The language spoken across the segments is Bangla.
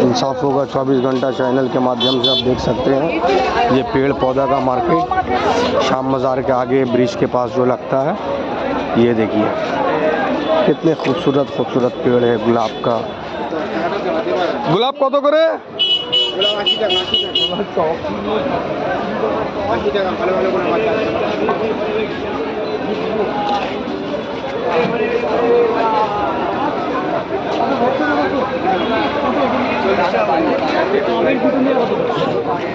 इंसाफ होगा 24 घंटा चैनल के माध्यम से आप देख सकते हैं ये पेड़ पौधा का मार्केट शाम बाज़ार के आगे ब्रिज के पास जो लगता है। ये देखिए कितने खूबसूरत खूबसूरत पेड़ है गुलाब का। गुलाब कत करे?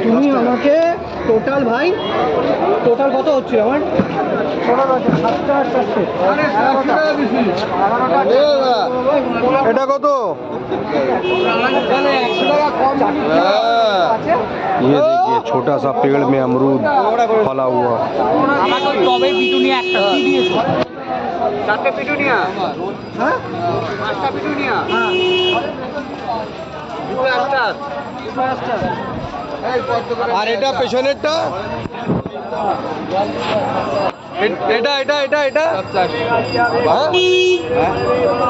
তুমি আমাকে টোটাল ভাই টোটাল কত হচ্ছে আমার? এটা কত? ये देखिए छोटा सा पेड़ में अमरूद फला हुआ। চারটে পিটুনিয়া, হ্যাঁ 5টা পিটুনিয়া, আর এটা পেছনেরটা এটা এটা এটা এটা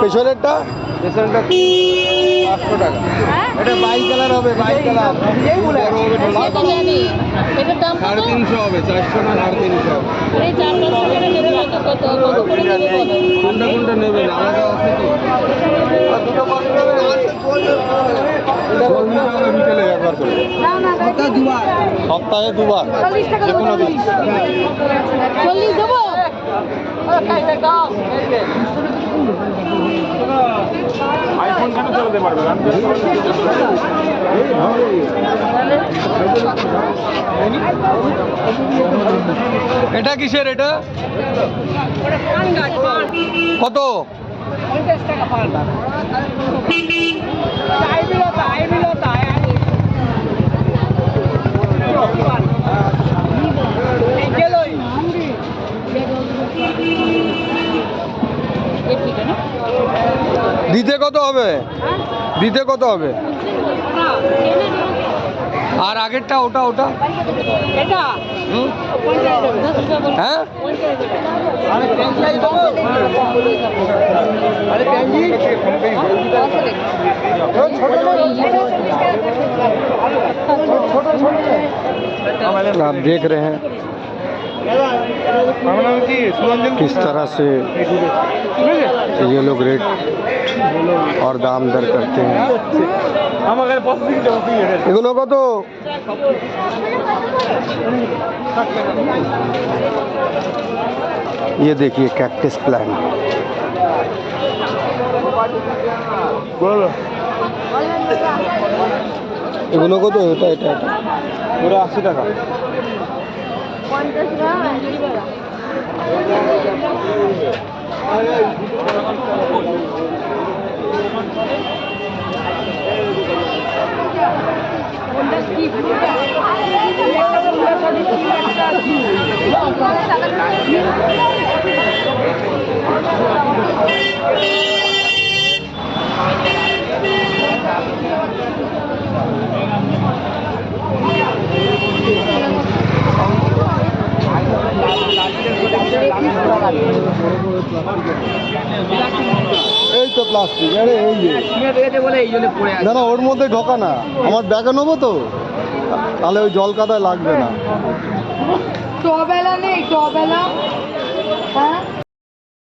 পেছনেরটা 500 টাকা। এটা বাই কালার হবে, বাই কালার এটার দাম 350 হবে, 400 না 350 হবে। এই চারটা করে নেবে কত করে নেবে? কোনটা কোনটা নেবেন আলাদা আছে কি? দুটো পাঁচ হবে, বিকেলে একবার করে সপ্তাহে দুবার, সপ্তাহে দুবার 40 টাকা যে কোনো দিন। 40 দেবো। আইফোন কেন চালাতে পারবে না? এটা কিসের? এটা কত? 50 টাকা পার। দিতে কত হবে? দিতে কত হবে? আর আগেরটা ওটা ওটা এটা হ্যাঁ आप देख रहे हैं किस तरह से ये लोग रेट और दाम दर करते हैं। এগুলো কত? ये देखिए कैक्टस प्लांट। এগুলো কত? এটা এটা এটা পুরো 80 টাকা। 50 টাকা। এই তো প্লাস্টিক। আরে এই যে না না ওর মধ্যে ঢোকা না, আমার ব্যাগে নেবো তো, তাহলে ওই জল কাদায় লাগবে না। টবেলা নেই, টবেলা হ্যাঁ